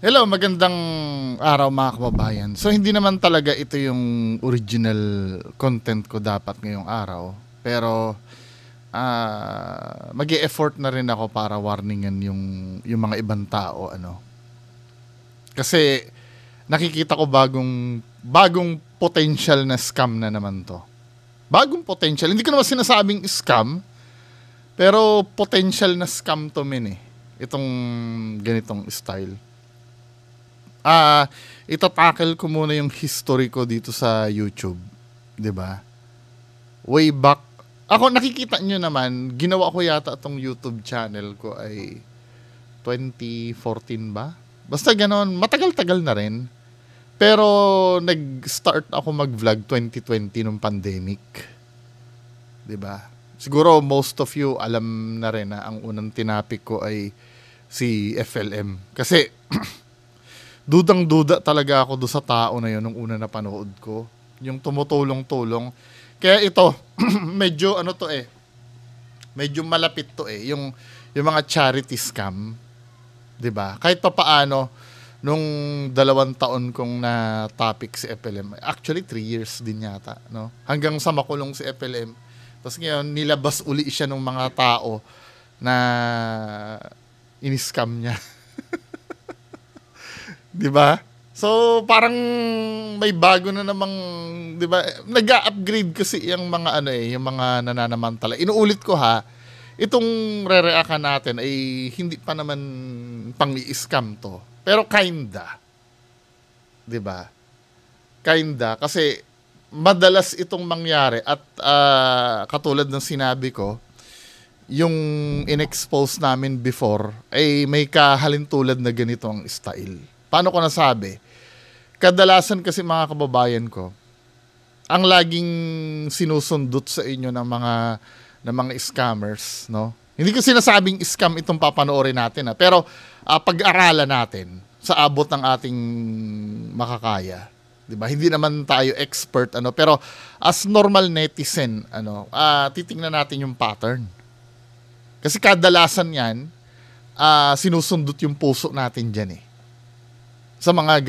Hello, magandang araw mga kababayan. So hindi naman talaga ito yung original content ko dapat ngayong araw. Pero mag-e-effort na rin ako para warningan yung mga ibang tao. Kasi nakikita ko bagong potential na scam na naman to. Bagong potential. Hindi ko naman sinasabing scam, pero potential na scam to itong ganitong style. Itatackle ko muna yung history ko dito sa YouTube, 'di ba? Way back, ako nakikita nyo naman, ginawa ko yata itong YouTube channel ko ay 2014 ba? Basta ganon, matagal-tagal na rin. Pero nag-start ako mag-vlog 2020 nung pandemic. 'Di ba? Siguro most of you alam na rin na ang unang tinapik ko ay si FLM. Kasi dudang-duda talaga ako do sa tao na yun nung una na panood ko. Yung tumutulong-tulong. Kaya ito, medyo medyo malapit to yung mga charity scam. 'Di ba? Kahit pa paano, nung 2 taon kong na topic si FLM, actually 3 years din yata, no? Hanggang sa makulong si FLM. Tapos ngayon, nilabas uli siya ng mga tao na in-scam niya. 'Di ba? So parang may bago na namang, 'di ba? Nag-a-upgrade kasi yung mga yung mga nananamantala. Inuulit ko ha, itong re-reactan natin ay hindi pa naman pang-i-scam to. Pero kinda. 'Di ba? Kinda kasi madalas itong mangyari at katulad ng sinabi ko, yung in-expose namin before ay may kahalintulad na ganito ang style. Paano ko nasabi? Kadalasan kasi mga kababayan ko, ang laging sinusundot sa inyo ng mga scammers, no? Hindi ko sinasabing scam itong papanoorin natin, pero pag-aralan natin sa abot ng ating makakaya, 'di ba? Hindi naman tayo expert pero as normal netizen, titingnan natin yung pattern. Kasi kadalasan 'yan sinusundot yung puso natin diyan sa mga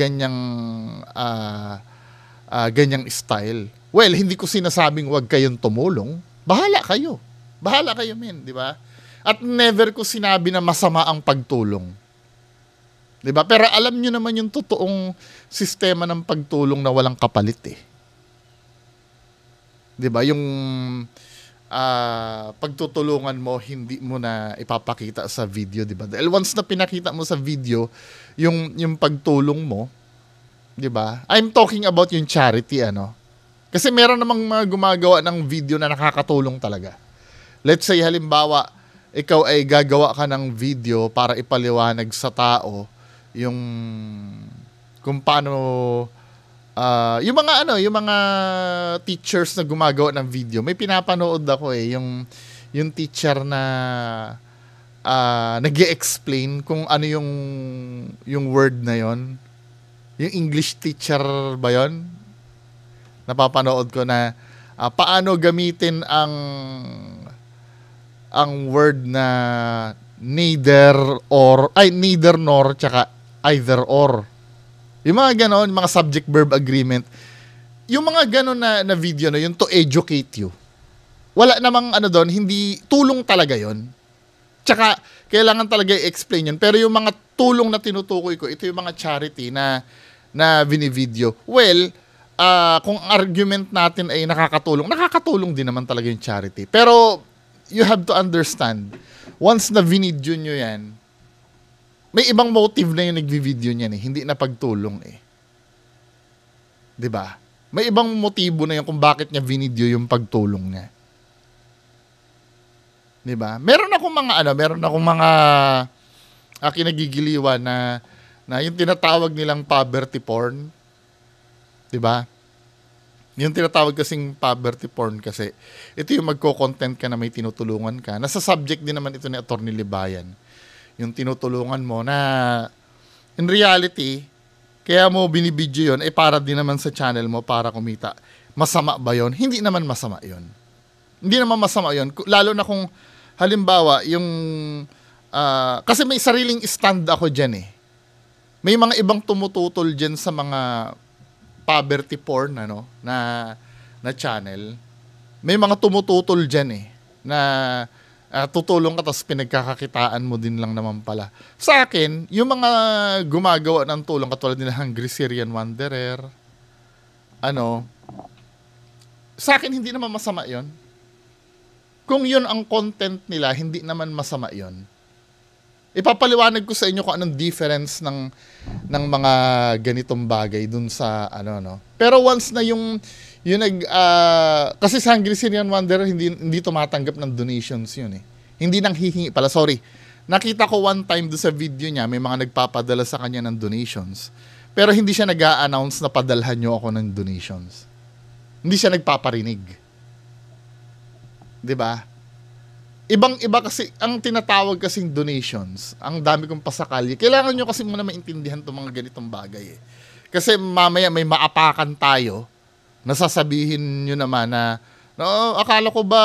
ganyang style. Well, hindi ko sinasabing wag kayong tumulong. Bahala kayo. Bahala kayo, men, di ba? At never ko sinabi na masama ang pagtulong. Di ba? Pero alam nyo naman yung totoong sistema ng pagtulong na walang kapalit Di ba? Yung pagtutulungan mo, hindi mo na ipapakita sa video, di ba? Dahil once na pinakita mo sa video yung pagtulong mo, di ba? I'm talking about yung charity, Kasi meron namang mga gumagawa ng video na nakakatulong talaga. Let's say, halimbawa, ikaw ay gagawa ka ng video para ipaliwanag sa tao yung kung paano yung mga teachers na gumagawa ng video. May pinapanood ako yung teacher na nag-e-explain kung ano yung word na yon. Yung English teacher ba yon? Napapanood ko na paano gamitin ang word na neither nor tsaka either or. Yung mga ganon, mga subject-verb agreement, yung mga ganon na video na yun to educate you. Wala namang doon, hindi tulong talaga yon. Tsaka, kailangan talaga i-explain yun. Pero yung mga tulong na tinutukoy ko, ito yung mga charity na binivideo. Well, kung argument natin ay nakakatulong din naman talaga yung charity. Pero, you have to understand, once na vinidyo nyo yan, may ibang motive na yung nagvi-video niyan hindi na pagtulong 'Di ba? May ibang motibo na yung kung bakit niya vinidyo yung pagtulong niya. 'Di ba? Meron akong mga kinagigiliwan na yung tinatawag nilang poverty porn. 'Di ba? Yung tinatawag kasing poverty porn kasi ito yung magko-content ka na may tinutulungan ka. Nasa subject din naman ito ni Attorney Libayan. Yung tinutulungan mo na in reality, kaya mo binibidyo yun, para din naman sa channel mo para kumita. Masama ba yun? Hindi naman masama yun. Hindi naman masama yun. Lalo na kung halimbawa, yung kasi may sariling stand ako dyan May mga ibang tumututol dyan sa mga poverty porn, ano, na channel. May mga tumututol dyan eh, na tutulong ka tapos pinagkakakitaan mo din lang naman pala. Sa akin, yung mga gumagawa ng tulong katulad nila Hungry Syrian Wanderer, ano, sa akin hindi naman masama yon. Kung yun ang content nila, hindi naman masama yon. Ipapaliwanag ko sa inyo kung anong difference ng mga ganitong bagay dun sa ano no. Pero once na yung kasi sa Hungry Syrian Wanderer hindi tumatanggap ng donations yun eh. Hindi nang hihingi pala, sorry. Nakita ko one time do sa video niya, may mga nagpapadala sa kanya ng donations. Pero hindi siya nag-a-announce na padalhan niyo ako ng donations. Hindi siya nagpaparinig. 'Di ba? Ibang-iba kasi ang tinatawag kasing donations. Ang dami kong pasakali. Kailangan nyo kasi muna maintindihan itong mga ganitong bagay eh. Kasi mamaya may maapakan tayo, nasasabihin nyo naman na, no, akala ko ba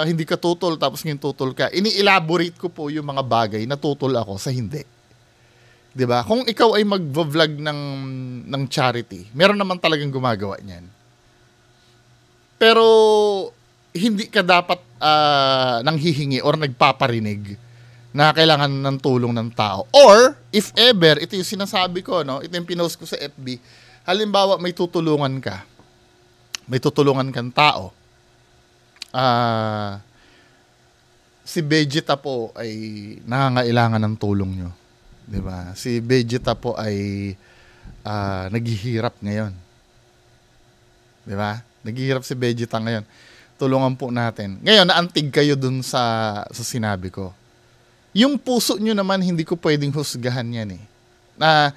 hindi ka tutol tapos ngayon tutol ka. Ini-elaborate ko po yung mga bagay na tutol ako sa hindi. 'Di ba? Kung ikaw ay mag-vlog ng charity, meron naman talagang gumagawa niyan. Pero hindi ka dapat nang hihingi or nagpaparinig na kailangan ng tulong ng tao. Or, if ever, ito yung sinasabi ko, no? Ito yung pinost ko sa FB. Halimbawa, may tutulungan ka. May tutulungan kang tao. Si Vegeta po ay nangangailangan ng tulong nyo. Diba? Si Vegeta po ay naghihirap ngayon. Diba? Naghihirap si Vegeta ngayon. Tulungan po natin. Ngayon, naantig kayo dun sa sinabi ko. Yung puso nyo naman, hindi ko pwedeng husgahan yan eh. Na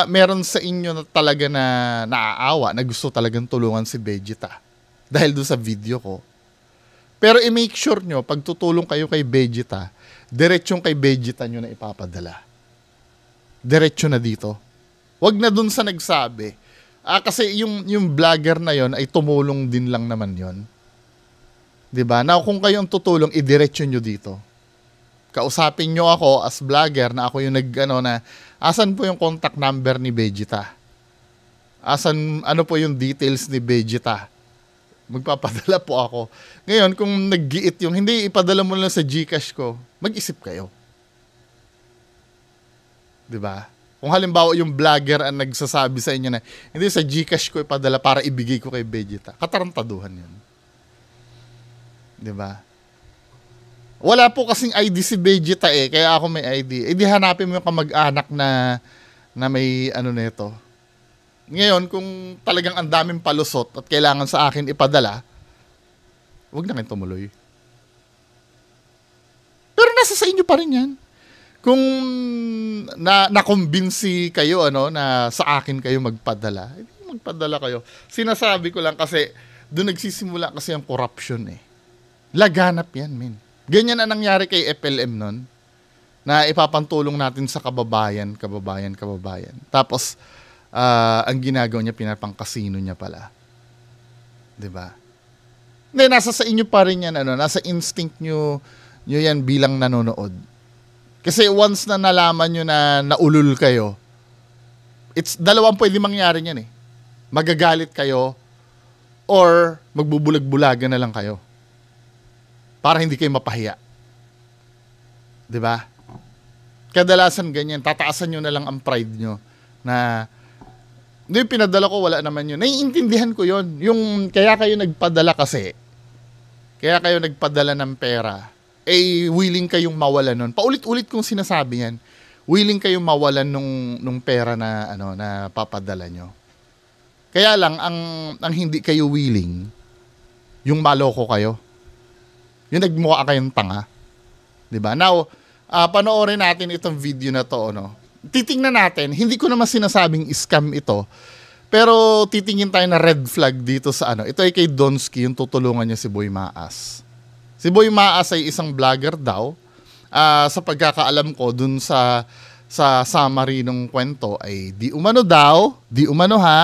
meron sa inyo na talaga na naaawa, na gusto talagang tulungan si Vegeta. Dahil dun sa video ko. Pero i-make sure nyo, pag tutulong kayo kay Vegeta, diretsong kay Vegeta nyo na ipapadala. Diretso na dito. Wag na dun sa nagsabi. Kasi yung vlogger na yon ay tumulong din lang naman yon. 'Di ba? Now, kung kayo ang tutulong, idiretso nyo dito. Kausapin nyo ako as vlogger na ako yung asan po yung contact number ni Vegeta? Ano po yung details ni Vegeta? Magpapadala po ako. Ngayon, kung nag-giit yung, hindi, ipadala mo lang sa GCash ko, mag-isip kayo. 'Di ba? Kung halimbawa yung vlogger ang nagsasabi sa inyo na, hindi, sa GCash ko ipadala para ibigay ko kay Vegeta. Katarantaduhan yun. 'Di ba? Wala po kasing ID si Vegeta eh, kaya ako may ID. Di hanapin mo yung kamag-anak na may nito. Ngayon, kung talagang ang daming palusot at kailangan sa akin ipadala, wag na kayo tumuloy. Pero nasa sa inyo pa rin yan. Kung na-convince kayo na sa akin kayo magpadala, magpadala kayo. Sinasabi ko lang kasi doon nagsisimula kasi ang corruption eh. Laganap yan, men. Ganyan ang nangyari kay FLM nun, na ipapantulong natin sa kababayan. Tapos, ang ginagawa niya, pinapang-casino niya pala. 'Di ba? Hindi, nasa sa inyo pa rin yan, nasa instinct nyo yan bilang nanonood. Kasi once na nalaman nyo na naulol kayo, dalawang pwede mangyari niyan eh. Magagalit kayo, or magbubulag-bulagan na lang kayo. Para hindi kayo mapahiya. 'Di ba? Kadalasan ganyan, tataasan nyo na lang ang pride nyo na hindi, pinadala ko, wala naman yun. Naiintindihan ko yun. Yung kaya kayo nagpadala kasi, kaya kayo nagpadala ng pera, willing kayong mawalan nun. Paulit-ulit kong sinasabi yan. Willing kayong mawalan nung pera na na papadala nyo. Kaya lang ang hindi kayo willing, yung maloko kayo. Yung nagmukha kayong tanga. 'Di ba? Now, panoorin natin itong video na to, Titingnan natin, hindi ko naman sinasabing scam ito. Pero titingin tayo na red flag dito sa Ito ay kay Donsky, yung tutulungan niya si Boy Maas. Si Boy Maas ay isang vlogger daw. Sa pagkakaalam ko dun sa summary ng kwento ay di umano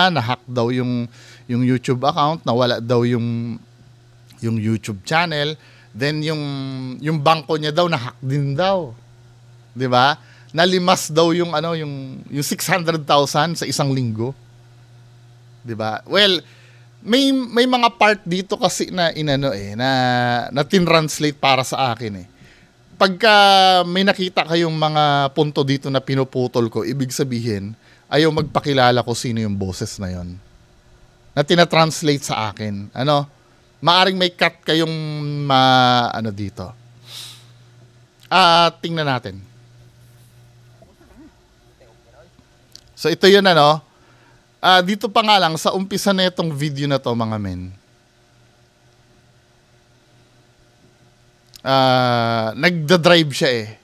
na-hack daw yung YouTube account, nawala daw yung YouTube channel. Then yung bangko niya daw na-hack din daw. 'Di ba? nalimas daw yung ano yung 600,000 sa isang linggo. 'Di ba? Well, may mga part dito kasi na inano na tinranslate para sa akin eh. Pagka may nakita kayong mga punto dito na pinuputol ko, ibig sabihin ayaw magpakilala ko sino yung boses na yon na tinatranslate sa akin. Ano? Maaring may cut kayong ano dito. Tingnan natin. So ito yun ano. Dito pa nga lang sa umpisa na itong video na to mga men. Nagda-drive siya eh.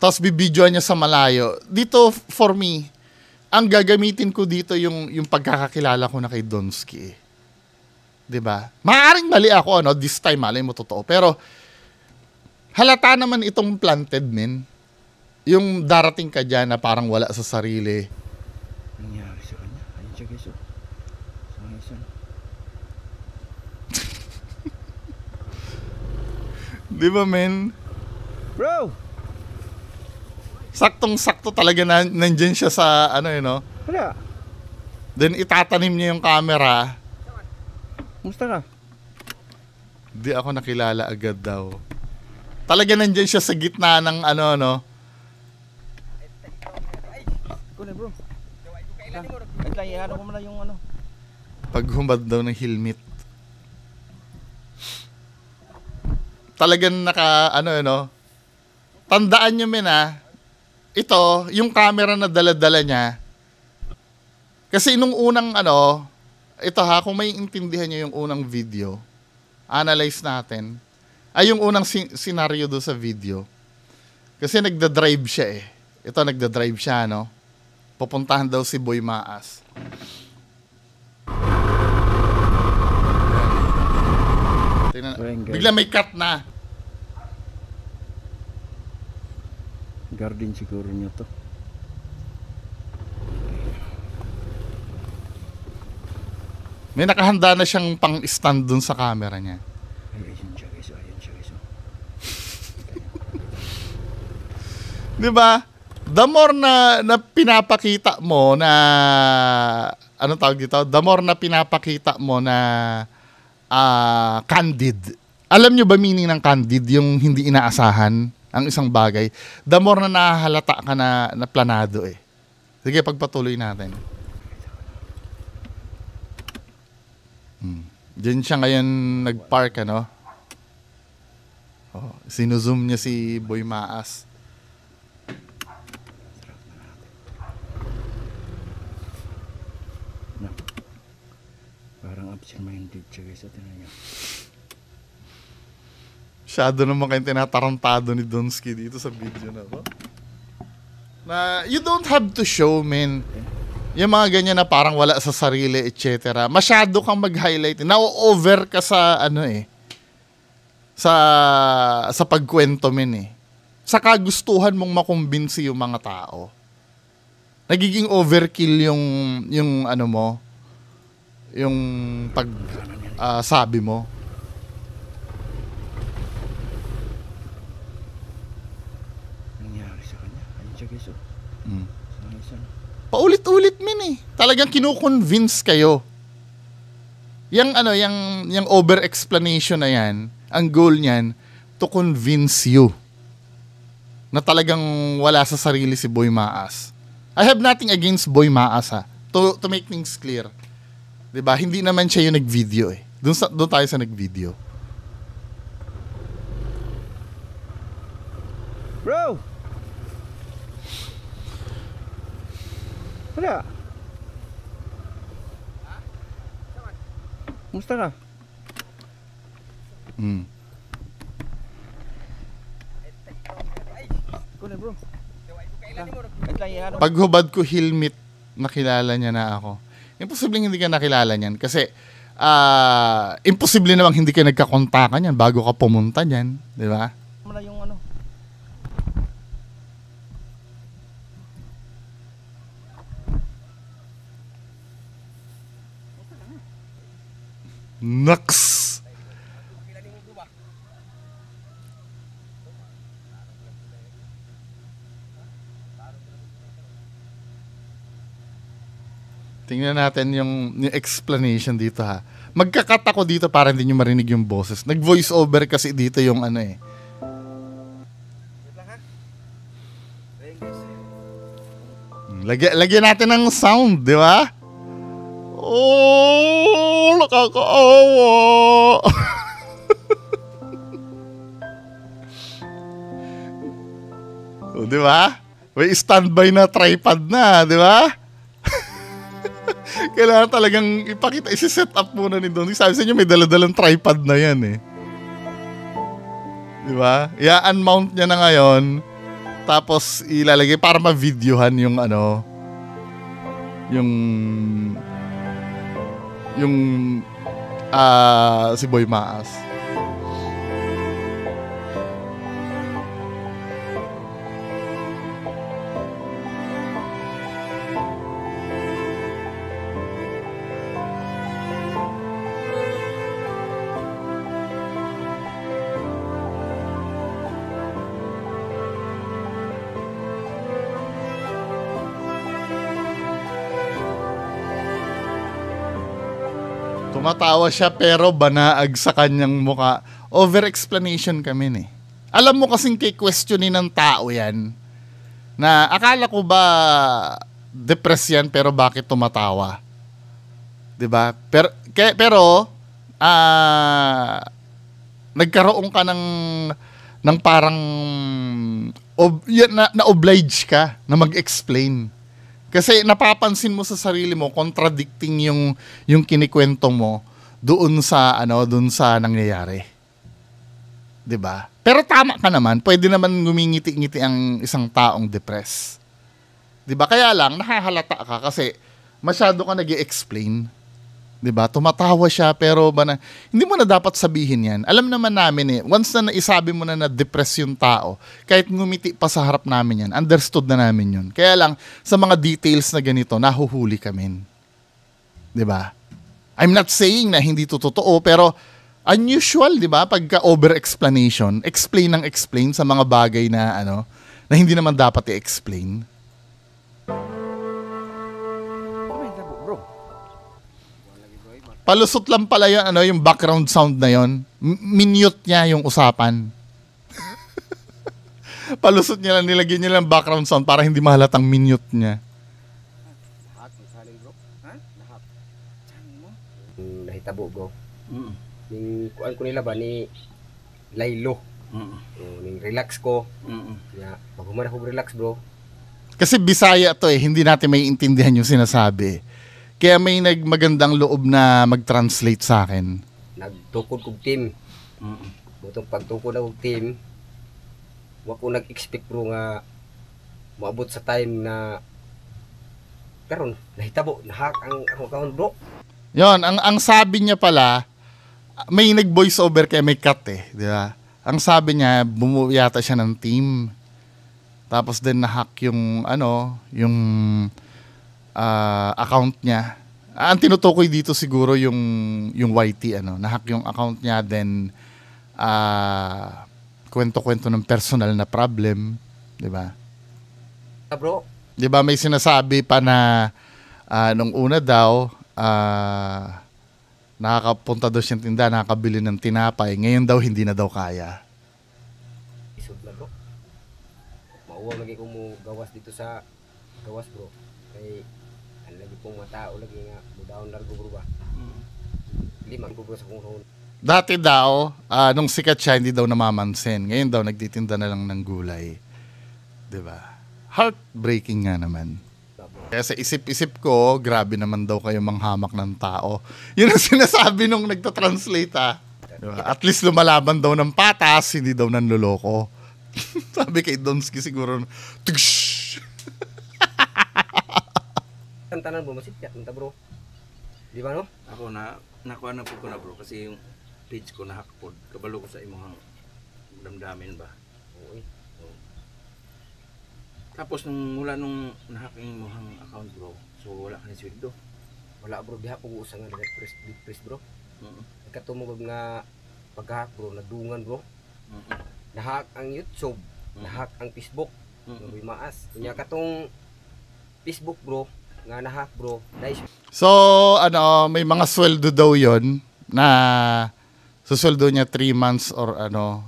Tapos bibidyoan niya sa malayo. Dito for me, ang gagamitin ko dito yung pagkakakilala ko na kay Donsky eh. 'Di ba? Maaaring mali ako ano, this time malay mo totoo. Pero halata naman itong planted men. Yung darating ka diyan na parang wala sa sarili. Nangyari sa kanya. Ayun siya guys. Sangisan. Di ba, men? Bro! Saktong-sakto talaga nandyan siya sa ano yun, no? Wala. Then itatanim niya yung camera. Kumusta ka? Di ako nakilala agad daw. Talaga nandyan siya sa gitna ng ano, no? Ikaw na bro. Wait lang, i-ano ko muna yung ano. Paghumad daw ng helmet. Talagang tandaan nyo men ito, yung camera na dala-dala niya, kasi nung unang ito kung may intindihan nyo yung unang video, analyze natin, yung unang scenario do sa video, kasi nagda-drive siya eh. Ito, nagda-drive siya, no? Pupuntahan daw si Boy Maas. Bigla may cut na. Garden siguro niyo to. May nakahanda na siyang pang-stand dun sa camera niya. Ayun siya guys. Ayun siya guys. Di ba? The more na pinapakita mo na anong tawag dito? The more na pinapakita mo na candid. Alam nyo ba meaning ng candid? Yung hindi inaasahan ang isang bagay. The more na nahahalata ka na planado eh. Sige, pagpatuloy natin. Diyan siya ngayon nag-park ano. Sinuzoom niya si Boy Maas. Parang absent-minded siya guys. Tingnan niyo. Masyado naman kayong tinatarantado ni Donsky dito sa video na to. Na you don't have to show, man. Yung mga ganyan na parang wala sa sarili, etc. Masyado kang mag-highlight. Na-over ka sa sa pagkwento, men eh. Sa kagustuhan mong makumbinsi yung mga tao. Nagiging overkill yung ano mo, yung pag sabi mo. Nangyari sa kanya. Ayun siya guys. Sangisan. Paulit-ulit min eh. Talagang kino-convince kayo. Yang over-explanation na yan, ang goal niyan, to convince you na talagang wala sa sarili si Boy Maas. I have nothing against Boy Maas ha. To make things clear. 'Di ba? Hindi naman siya yung nag-video eh. Doon tayo sa nag-video. Bro! Wala. Kumusta ka? Ikaw na bro. Wait lang, i-ano. Paghubad ko helmet, nakilala niya na ako. Imposibleng hindi ka nakilala niyan kasi imposible namang hindi ka nagkakontakan yan bago ka pumunta niyan, di ba? Muna yung ano. Naks! Tingnan natin yung explanation dito ha. Magkakat ako dito para hindi nyo marinig yung boses. Nag-voice over kasi dito yung ano eh. Lagyan natin ng sound, di ba? Oh, nakakaawa. Oh, di ba? May standby na tripod na, di ba? Kailangan talagang ipakita, isi-set up muna ni Don. Sabi sa inyo, may daladalang tripod na yan eh. Di ba? I-unmount niya na ngayon. Tapos ilalagay para ma-videohan yung ano, yung si Boy Maas. Tumatawa siya pero banaag sa kanyang muka. Over-explanation kami eh. Alam mo kasing questionin ng tao yan. Na akala ko ba depressed yan pero bakit tumatawa? 'Di ba? Pero nagkaroon ka ng parang na-oblige ka na mag-explain. Kasi napapansin mo sa sarili mo contradicting yung kinikwento mo doon sa nangyayari. 'Di ba? Pero tama ka naman, pwede naman ngumingiti-ngiti ang isang taong depressed. 'Di ba? Kaya lang nakahalata ka kasi masyado ka nag-i-explain. 'Di ba? Tumatawa siya pero hindi mo na dapat sabihin 'yan. Alam naman namin once na naisabi mo na depressed yung tao, kahit ngumiti pa sa harap namin 'yan, understood na namin 'yun. Kaya lang sa mga details na ganito, nahuhuli kami. 'Di ba? I'm not saying na hindi to totoo, pero unusual, 'di ba? Pagka over-explanation, explain sa mga bagay na na hindi naman dapat i-explain. Palusot lang pala yung background sound na yon. Minute niya yung usapan. Palusot niya lang, nilagyan niya lang background sound para hindi mahalatang minute niya. Lahat ng saling bro. Ha? Lahat. Saling mo? Nahitabo bro. Ning kuan ko nila ba ni Laylo. Ning relax ko. Ya, pag humana ko relax bro. Kasi Bisaya to hindi natin maiintindihan yung sinasabi. Kaya may magandang loob na mag-translate sa akin. Nagtukod kog team. Butong pagtukod kog team, wa ko nag-expect bro nga maabot sa time na karon nahitabo na-hack ang account bro. Yon, ang sabi niya pala, may nag-voice over kaya may cut di ba? Ang sabi niya, bumuo yata siya ng team. Tapos din na-hack yung account niya. Ang tinutukoy dito siguro yung YT na-hack yung account niya, then kwento-kwento ng personal na problem, 'di ba? Bro, 'di ba may sinasabi pa na nung una daw nakakapunta daw siyang tindahan, nakakabili ng tinapay, ngayon daw hindi na daw kaya. Isod na bro. Mauwa lagi ko mo gawas dito sa gawas bro. Kay lagi pong matao lagi nga mudaon largo bro ba. Lima ko bro sa kung Dati daw, nung sikat siya, hindi daw namamansin. Ngayon daw, nagtitinda na lang ng gulay. 'Di ba? Heartbreaking nga naman. Kaya sa isip-isip ko, grabe naman daw kayo manghamak ng tao. Yun ang sinasabi nung nagtatranslate Diba? At least lumalaban daw ng patas, hindi daw nanloloko. Sabi kay Donski siguro, tugsh! Tantanan bro, masipyak nita bro. Di ba no? Ako nakuha na po ko na bro kasi yung page ko na hackpod. Kabalo ko sa imong damdamin ba. Oo. Tapos mula nung nahack yung imong account bro, so wala ka na sweldo. Wala bro, diha ko usang nga depress bro. Ikatumugod nga paghahack bro, nadungan bro. Nahack ang YouTube, nahack ang Facebook. Boy Maas. Kunya katong Facebook bro, nga na half bro. Dahil So, ano, may mga sweldo daw yon na susweldo niya 3 months or ano,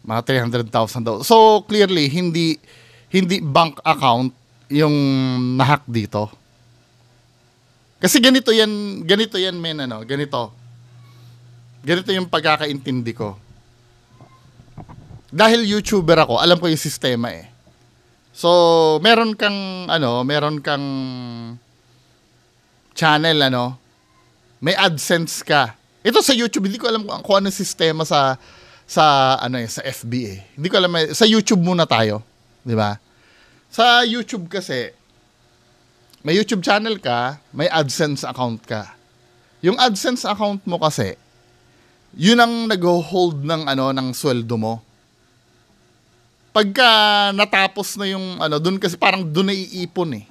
mga 300,000 daw. So, clearly, hindi bank account yung nahack dito. Kasi ganito yan, men, ano, ganito. Ganito yung pagkakaintindi ko. Dahil YouTuber ako, alam ko yung sistema eh. So, meron kang channel, ano, may AdSense ka. Ito sa YouTube, hindi ko alam kung ano yung sistema sa FB eh. Hindi ko alam, sa YouTube muna tayo, di ba? Sa YouTube kasi, may YouTube channel ka, may AdSense account ka. Yung AdSense account mo kasi, yun ang nag-hold ng sweldo mo. Pagka natapos na yung dun kasi parang dun naiipon eh.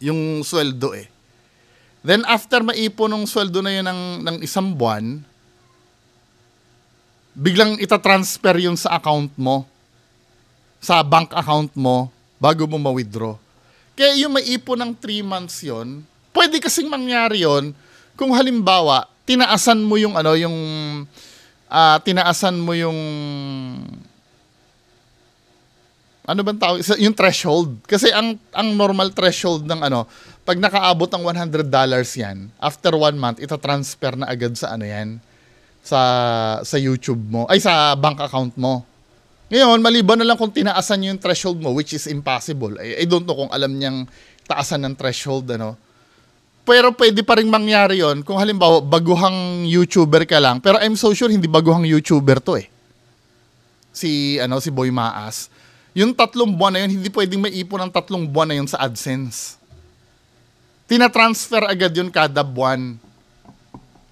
Yung sweldo eh. Then after maipon ng sweldo na yun ng isang buwan, biglang itatransfer yun sa account mo. Sa bank account mo bago mo ma-withdraw. Kaya yung maipon ng 3 months yun, pwede kasing mangyari yun kung halimbawa, tinaasan mo yung ano bang tawag? Yung threshold. Kasi ang normal threshold ng pag nakaabot ng $100 yan, after 1 month, ita-transfer na agad sa sa YouTube mo, ay sa bank account mo. Ngayon, maliban na lang kung tinaasan yung threshold mo, which is impossible. I don't know kung alam niyang taasan ng threshold, Pero pwede pa rin mangyari yon kung halimbawa baguhang YouTuber ka lang. Pero I'm so sure hindi baguhang YouTuber to eh. Si Boy Maas. Yung 3 buwan na yun, hindi pwedeng maipon ng 3 buwan na yun sa AdSense. Tina-transfer agad yun kada buwan.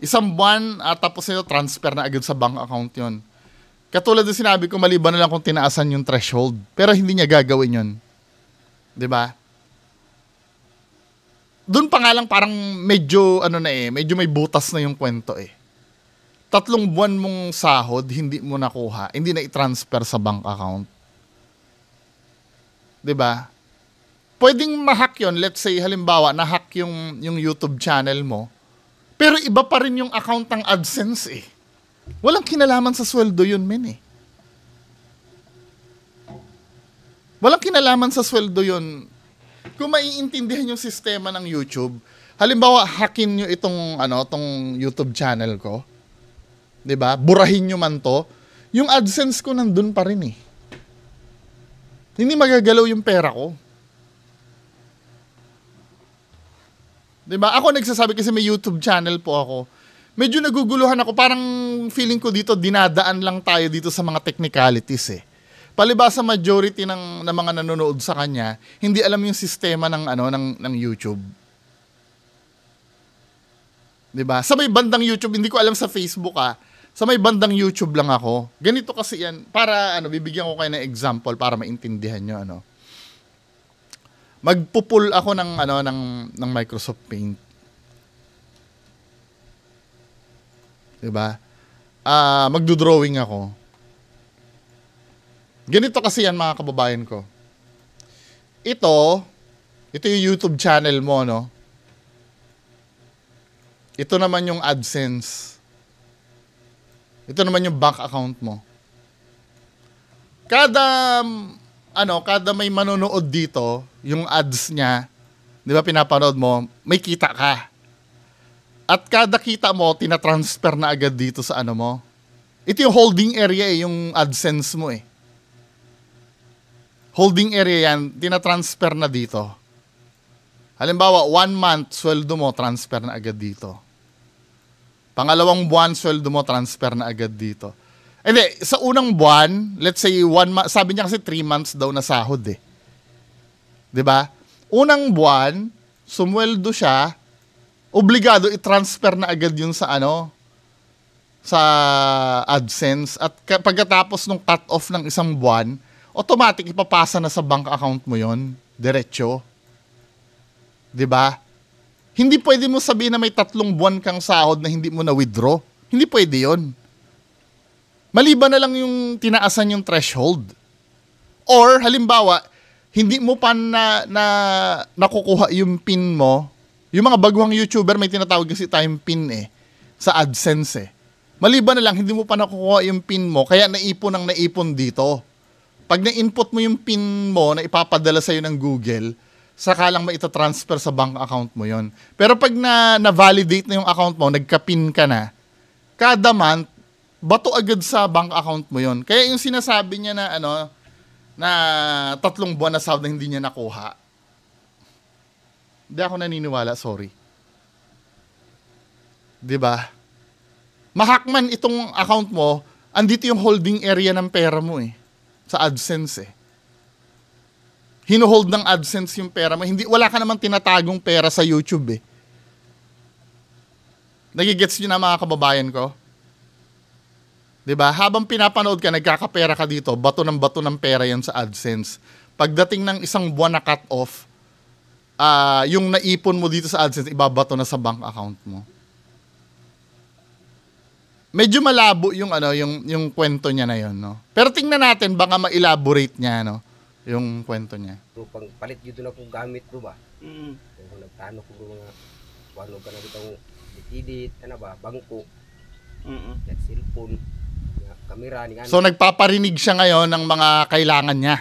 1 buwan, tapos nito transfer na agad sa bank account yun. Katulad ng sinabi ko, maliban na lang kung tinaasan yung threshold. Pero hindi niya gagawin yun. 'Di ba? Doon pa nga lang parang medyo medyo may butas na yung kwento eh. 3 buwan mong sahod, hindi mo nakuha, hindi na i-transfer sa bank account. 'Di ba? Pwedeng ma-hack 'yon, let's say halimbawa na-hack yung YouTube channel mo. Pero iba pa rin yung account ng AdSense eh. Walang kinalaman sa sweldo yun, men eh. Walang kinalaman sa sweldo yun. Kung maiintindihan yung sistema ng YouTube, halimbawa hackin nyo tong YouTube channel ko, 'di ba? Burahin nyo man to, yung AdSense ko nandun pa rin eh. Hindi magagalaw yung pera ko. 'Di ba? Ako nagsasabi kasi may YouTube channel po ako. Medyo naguguluhan ako, parang feeling ko dito dinadaan lang tayo dito sa mga technicalities eh. Palibasa majority ng mga nanonood sa kanya, hindi alam yung sistema ng YouTube. 'Di ba? Sa may bandang YouTube, hindi ko alam sa Facebook Sa may bandang YouTube lang ako. Ganito kasi 'yan para bibigyan ko kayo ng example para maintindihan niyo Magpupul ako ng Microsoft Paint. 'Di ba? Magdo-drawing ako. Ganito kasi yan mga kababayan ko. Ito yung YouTube channel mo, no? Ito naman yung AdSense. Ito naman yung bank account mo. Kada may manonood dito, yung ads niya, 'di ba pinapanood mo, may kita ka. At kada kita mo, tina-transfer na agad dito sa mo. Ito yung holding area yung AdSense mo eh. Holding area yan, tina-transfer na dito. Halimbawa, 1 month, sweldo mo, transfer na agad dito. Pangalawang buwan, sweldo mo, transfer na agad dito. Hindi, sa unang buwan, let's say 1 month, sabi niya kasi 3 months daw na sahod eh. 'Di ba? Unang buwan, sumweldo siya, obligado i-transfer na agad yun sa sa AdSense, at pagkatapos ng cut-off ng 1 buwan, automatic ipapasa na sa bank account mo yon, diretso. 'Di ba? Hindi pwede mo sabihin na may 3 buwan kang sahod na hindi mo na withdraw. Hindi pwede 'yon. Maliban na lang yung tinaasan yung threshold. Or halimbawa, hindi mo pa nakukuha yung pin mo. Yung mga baguhang YouTuber may tinatawag kasi tayong pin sa AdSense Maliban na lang, hindi mo pa nakukuha yung pin mo, kaya naipon dito. Pag na-input mo yung pin mo na ipapadala sa'yo ng Google, saka lang maitatransfer sa bank account mo yon. Pero pag na-validate na yung account mo, nagka-pin ka na, kada month, bato agad sa bank account mo yon. Kaya yung sinasabi niya na na 3 buwan na sahod na hindi niya nakuha, hindi ako naniniwala, sorry. 'Di ba? Mahack man itong account mo, andito yung holding area ng pera mo sa AdSense Hino-hold ng AdSense yung pera mo. Wala ka namang tinatagong pera sa YouTube Nagigets niyo na mga kababayan ko? 'Di ba? Habang pinapanood ka, nagkakapera ka dito, bato ng pera yan sa AdSense. Pagdating ng isang buwan na cut-off, yung naipon mo dito sa AdSense, ibabato na sa bank account mo. Medyo malabo yung kwento niya na yon, no? Pero tingnan natin, baka ma-elaborate niya, no? Yung kwento niya. Bro, pang palit dito na kong gamit, bro ba? Kung nagtano ko bro nga, ano ka na ditong edit, bangko, cellphone, kamera, So nagpaparinig siya ngayon ng mga kailangan niya.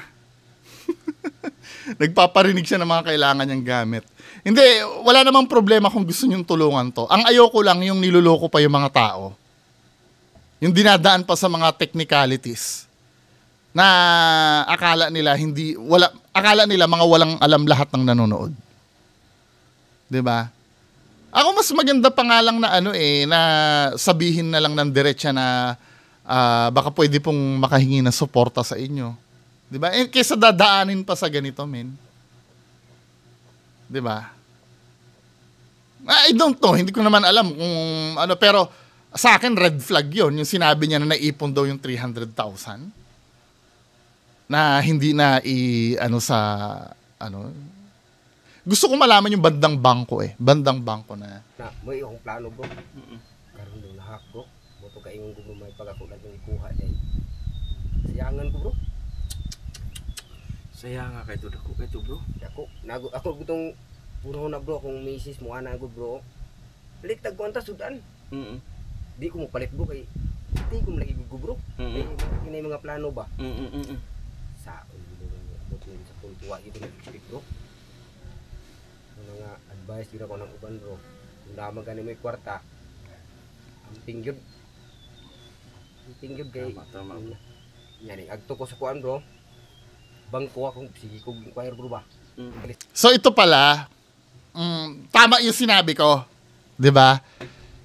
Nagpaparinig siya ng mga kailangan niyang gamit. Hindi, wala namang problema kung gusto niyong tulungan to. Ang ayoko lang yung niluloko pa yung mga tao. Yung dinadaan pa sa mga technicalities na akala nila mga walang alam lahat ng nanonood. 'Di ba? Ako mas maganda pa nga lang na na sabihin na lang ng diretsa na baka pwede pong makahingi ng suporta sa inyo. 'Di ba? Kaysa dadaanin pa sa ganito, men. 'Di ba? I don't know, hindi ko naman alam kung pero sa akin red flag 'yon, yung sinabi niya na naipon daw yung 300,000 na hindi na sa gusto ko malaman yung bandang bangko bandang bangko na may akong plano bro. Karon daw nahak bro. Moto ka ingon ko may pagakulat ng ikuha day. Sayangan ko bro. Sayang kay to dako kay to bro. Ako gutong puro na bro kung misis mo ana ko bro. Palit tag kwanta sudan. Di ko mo palit bro kay di ko lagi ko bro. Kay mga plano ba? Sa mo sa puntuwa ito nag-speak bro. Mga advice dira ko ng uban bro. Kung dama gani may kwarta. Ang tingyod kay tama. Yan agto ko sa kuan bro. Bangko akong sige ko inquire bro ba. So ito pala, tama yung sinabi ko, 'di ba?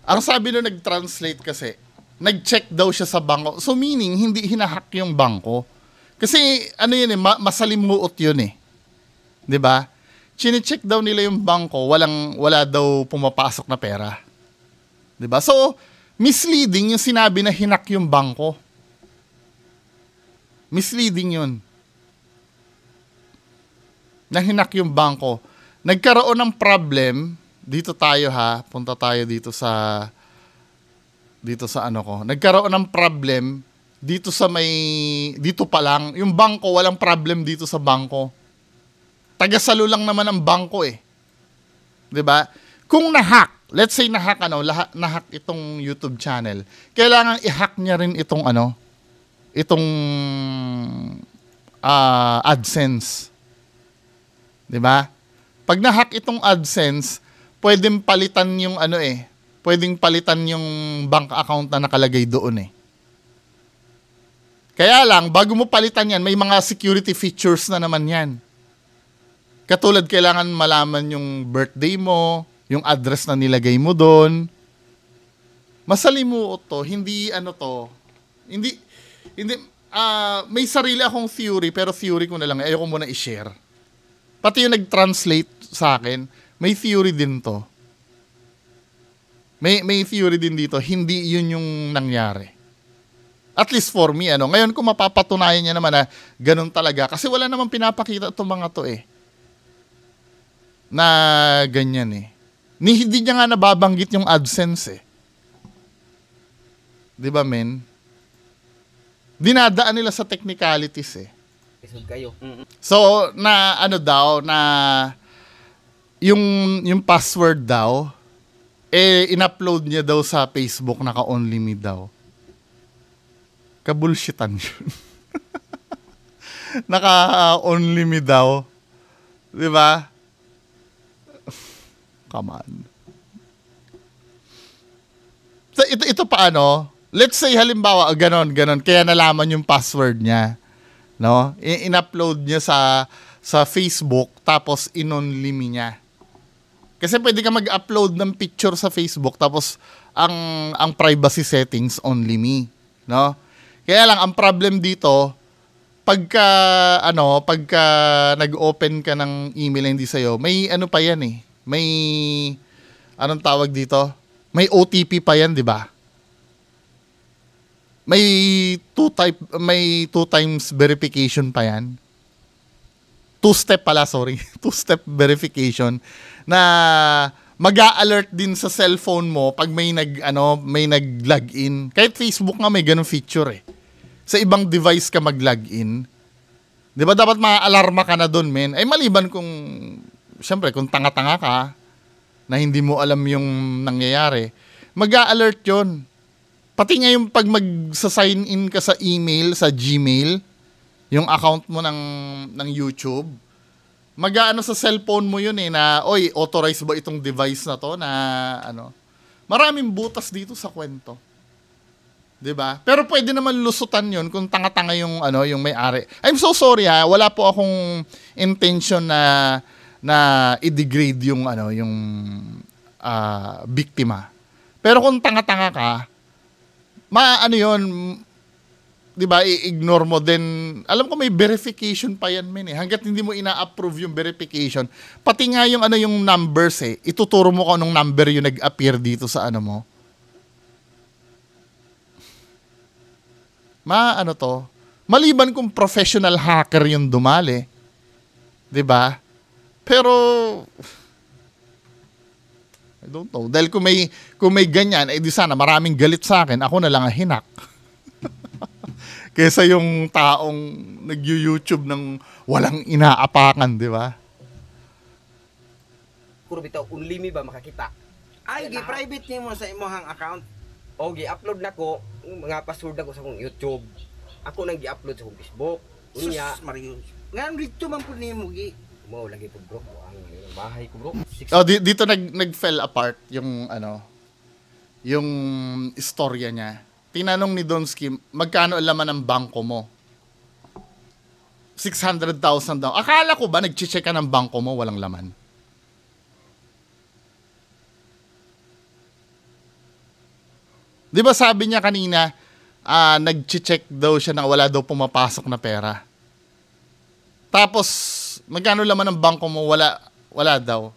Ang sabi nung nag-translate kasi, nag-check daw siya sa bangko. So meaning hindi hinahack yung bangko. Kasi masalimuot 'yun 'Di ba? Chine-check daw nila yung bangko, wala daw pumapasok na pera. 'Di ba? So misleading yung sinabi na hinak yung bangko. Misleading 'yun. Na hinak yung bangko. Nagkaroon ng problem, dito tayo punta tayo dito sa Nagkaroon ng problem dito dito pa lang, yung bangko walang problem dito sa bangko. Taga-salo lang naman ang bangko 'Di ba? Kung na-hack, let's say na-hack na-hack itong YouTube channel, kailangan i-hack niya rin itong AdSense. 'Di ba? Pag na-hack itong AdSense, pwedeng palitan yung pwedeng palitan yung bank account na nakalagay doon Kaya lang, bago mo palitan yan, may mga security features na naman yan. Katulad, kailangan malaman yung birthday mo, yung address na nilagay mo doon. Masalimuot to, hindi may sarili akong theory, pero theory ko na lang, ayoko muna i-share. Pati yung nag-translate sa akin, may theory din to. May theory din dito, hindi yun yung nangyari. At least for me, Ngayon kung mapapatunayan niya naman na ganun talaga, kasi wala namang pinapakita itong mga to na ganyan Hindi niya nga nababanggit yung AdSense 'Di ba, men? Dinadaan nila sa technicalities Isog kayo. So, na ano daw, na yung password daw, in-upload niya daw sa Facebook, naka-only me daw. Kabulshitan yun. Naka-only me daw. Di ba? Come on. So, ito paano? Let's say, halimbawa, ganon. Kaya nalaman yung password niya. No? In-upload niya sa Facebook, tapos in-only me niya. Kasi pwede ka mag-upload ng picture sa Facebook, tapos ang privacy settings, only me. No? Kaya lang, ang problem dito, pagka nag-open ka ng email na hindi sa'yo, may ano pa yan eh. May, anong tawag dito? May OTP pa yan, di ba? May two times verification pa yan. Two-step pala, sorry. Two-step verification na mag-a-alert din sa cellphone mo pag may nag-login. Kahit Facebook nga may ganung feature eh. Sa ibang device ka mag-login. 'Di ba dapat ma-alarma ka na doon, men? Ay maliban kung syempre kung tanga-tanga ka na hindi mo alam yung nangyayari, mag-a-alert 'yon. Pati nga yung pag mag-sign in ka sa email, sa Gmail, yung account mo ng YouTube, mag-aano sa cellphone mo yun eh na, oy, authorized ba itong device na to na ano. Maraming butas dito sa kwento. 'Di ba? Pero pwede naman lusutan 'yon kung tanga-tanga yung yung may-ari. I'm so sorry ha, wala po akong intention na i-degrade yung yung biktima. Pero kung tanga-tanga ka, yun, 'di ba, i-ignore mo din. Alam ko may verification pa yan, men eh. Hangga't hindi mo ina-approve yung verification, pati nga yung yung numbers eh, ituturo mo kung anong number yung nag-appear dito sa mo. Maliban kung professional hacker yung dumali, 'di ba? Pero I don't know. Dahil kung may ganyan, di sana maraming galit sa akin, ako na lang ang hinak. Kesa yung taong nag-YouTube ng walang inaapakan, di ba? Puro bitaw only me ba makakita? Ay, gi-private niyo mo sa imong account. O gi-upload na ko mga password ko sa akong YouTube. Ako nang gi-upload sa akong Facebook. Unya, Mario. Ngan dito man po nimo gi. mo lagi po bro. Ang bahay ko bro. Dito nag-fell apart yung yung istorya niya. Tinanong ni Donsky, magkano ang laman ng bangko mo? 600,000 daw. Akala ko ba nag-check ka ng bangko mo, walang laman? Di ba sabi niya kanina, nag-check daw siya na wala daw pumapasok na pera. Tapos, magkano laman ng bangko mo, wala daw.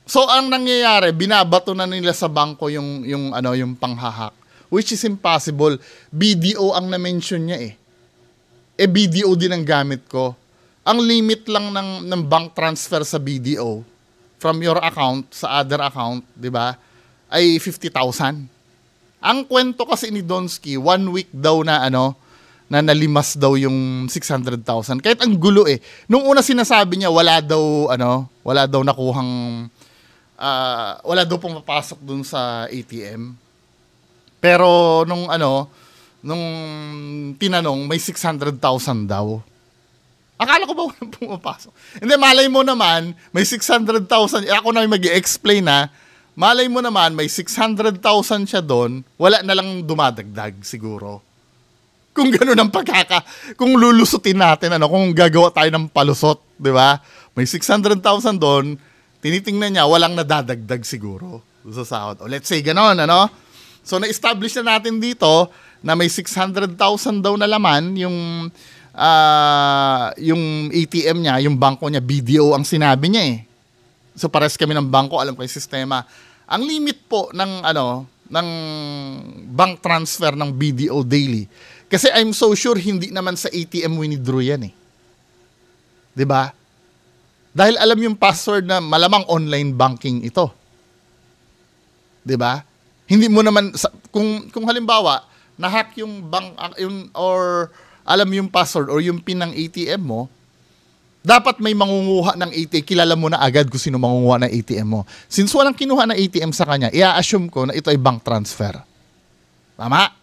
So, ang nangyayari, binabato na nila sa bangko yung panghahak. Which is impossible. BDO ang na-mention niya eh. BDO din ang gamit ko. Ang limit lang ng bank transfer sa BDO from your account sa other account, di ba, ay 50,000. Ang kwento kasi ni Donsky, 1 week daw na na nalimas daw yung 600,000. Kahit ang gulo eh. Nung una sinasabi niya, wala daw nakuhang wala daw pumapasok dun sa ATM. Pero nung tinanong, may 600,000 daw. Akala ko ba walang pumapasok? Hindi, malay mo naman, may 600,000. Ako na mag-i-explain na, malay mo naman, may 600,000 siya doon, wala na lang dumadagdag siguro. Kung gano'n ang kung lulusutin natin, kung gagawa tayo ng palusot, di ba? May 600,000 doon, tinitingnan niya, walang nadadagdag siguro sa sahod. O let's say gano'n, So, na-establish na natin dito na may 600,000 daw na laman yung ATM niya, yung bangko niya, BDO ang sinabi niya eh. So, pares kami ng bangko, alam ko yung sistema. Ang limit po ng bank transfer ng BDO daily. Kasi I'm so sure hindi naman sa ATM winidraw yan eh. 'Di ba? Dahil alam yung password na malamang online banking ito. 'Di ba? Hindi mo naman kung halimbawa na-hack yung bank or alam yung password or yung PIN ng ATM mo, dapat may mangunguha ng ATM. Kilala mo na agad kung sino mangunguha ng ATM mo. Since walang kinuha ng ATM sa kanya, i-assume ko na ito ay bank transfer. Tama?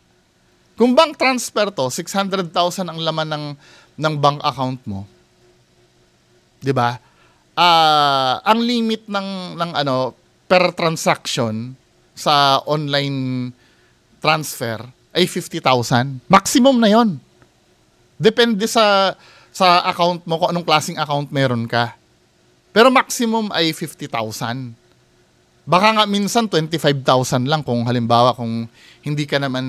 Kung bank transfer to, 600,000 ang laman ng bank account mo. 'Di ba? Ang limit ng ano per transaction sa online transfer ay 50,000. Maximum na 'yon. Depende sa account mo kung anong klaseng account meron ka. Pero maximum ay 50,000. Baka nga minsan 25,000 lang kung halimbawa kung hindi ka naman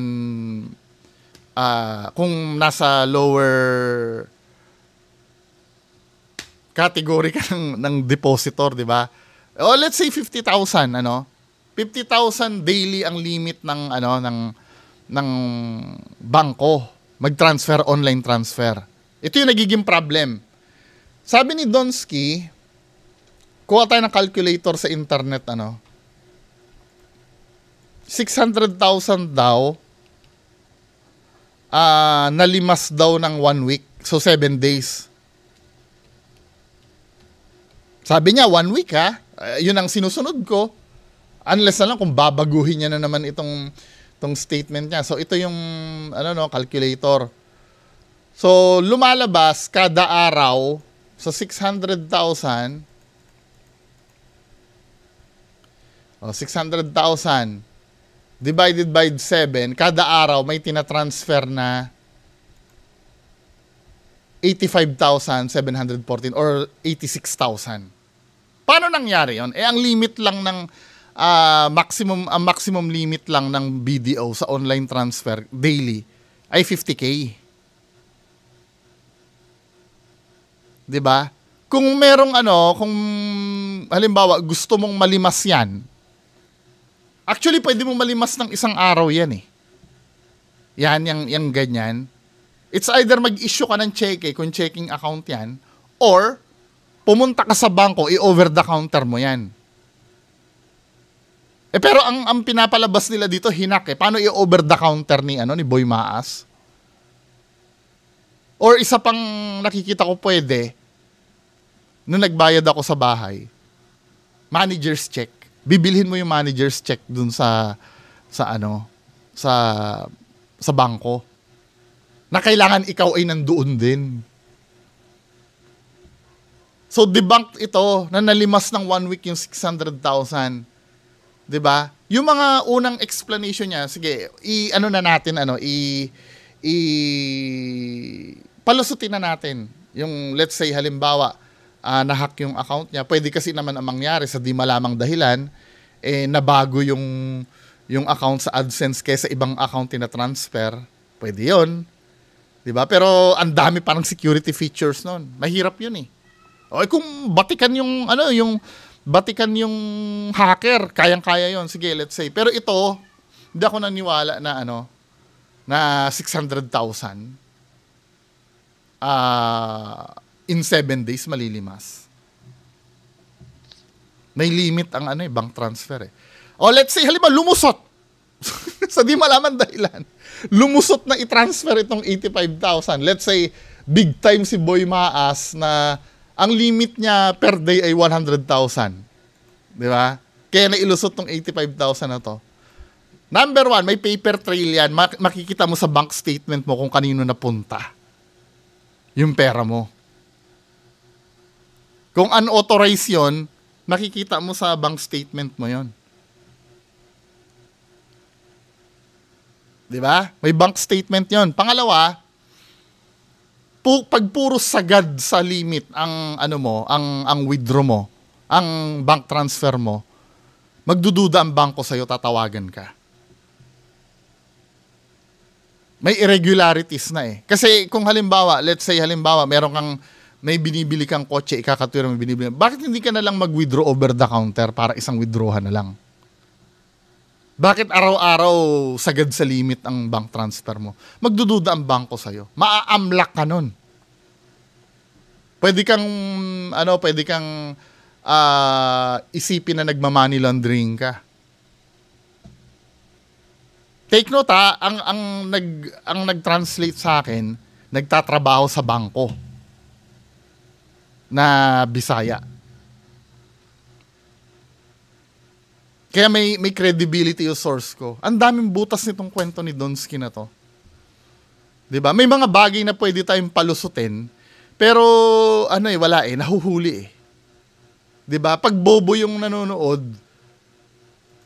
kung nasa lower category ka ng depositor, di ba? O let's say 50,000, ano? 50,000 daily ang limit ng ng bangko. Mag-transfer, online transfer. Ito yung nagiging problem. Sabi ni Donsky, kuha tayo ng calculator sa internet, 600,000 daw, nalimas daw ng 1 week. So, 7 days. Sabi niya, 1 week ha. Yun ang sinusunod ko. Unless na lang kung babaguhin niya na naman itong statement niya. So, ito yung calculator. So, lumalabas kada araw sa 600,000. 600,000 divided by 7, kada araw may tinatransfer na 85,714 or 86,000. Paano nangyari yon? Ang limit lang ng maximum limit lang ng BDO sa online transfer daily ay 50K. 'Di ba? Kung merong kung halimbawa gusto mong malimas 'yan, actually pwede mong malimas ng isang araw 'yan eh. Yan yung ganyan. It's either mag-issue ka ng cheque kung checking account 'yan, or pumunta ka sa bangko, i-over the counter mo 'yan. Pero ang pinapalabas nila dito hinak eh. Paano i-over the counter ni Boy Maas? Or isa pang nakikita ko pwede, nung nagbayad ako sa bahay, manager's check. Bibilhin mo yung manager's check dun sa bangko. Na kailangan ikaw ay nandoon din. So debunked ito na nalimas ng 1 week yung 600,000. 'Di ba? Yung mga unang explanation niya, sige, palusutin na natin. Yung let's say halimbawa, nahack yung account niya. Pwede kasi naman ang mangyari sa di malamang dahilan, nabago yung account sa AdSense kaysa ibang account na transfer. Pwede 'yon. 'Di ba? Pero ang dami parang security features noon. Mahirap 'yun eh. O kung batikan yung batikan yung hacker, kayang-kaya 'yon. Sige, let's say. Pero ito, hindi ako naniwala na na 600,000 in 7 days malilimas. May limit ang bank transfer eh. O let's say halimbawa lumusot. Sa di malaman dahilan. Lumusot na i-transfer itong 85,000. Let's say big time si Boy Maas na ang limit niya per day ay 100,000. Di ba? Kaya nailusot tong 85,000 na to. Number 1, may paper trail yan. Makikita mo sa bank statement mo kung kanino napunta yung pera mo. Kung unauthorized yun, makikita mo sa bank statement mo yon. Di ba? May bank statement yon. Pangalawa, pag puro sagad sa limit ang ang withdraw mo, ang bank transfer mo, magdududa ang bangko sa'yo, tatawagan ka. May irregularities na eh. Kasi kung halimbawa, let's say may binibili kang kotse, ikakatwira mo binibili. Bakit hindi ka na lang mag-withdraw over the counter para isang withdrawhan na lang? Bakit araw-araw sagad sa limit ang bank transfer mo? Magdududa ang bangko sa'yo. Maa-amlak ka nun. Pwede kang isipin na nagma-money laundering ka. Take note ang nag-translate sa akin, nagtatrabaho sa bangko na Bisaya. Kaya may credibility yung source ko. Ang daming butas nitong kwento ni Donsky na to. 'Di ba? May mga bagay na pwede tayong palusutin, pero wala nahuhuli eh. 'Di ba? Pag bobo yung nanonood,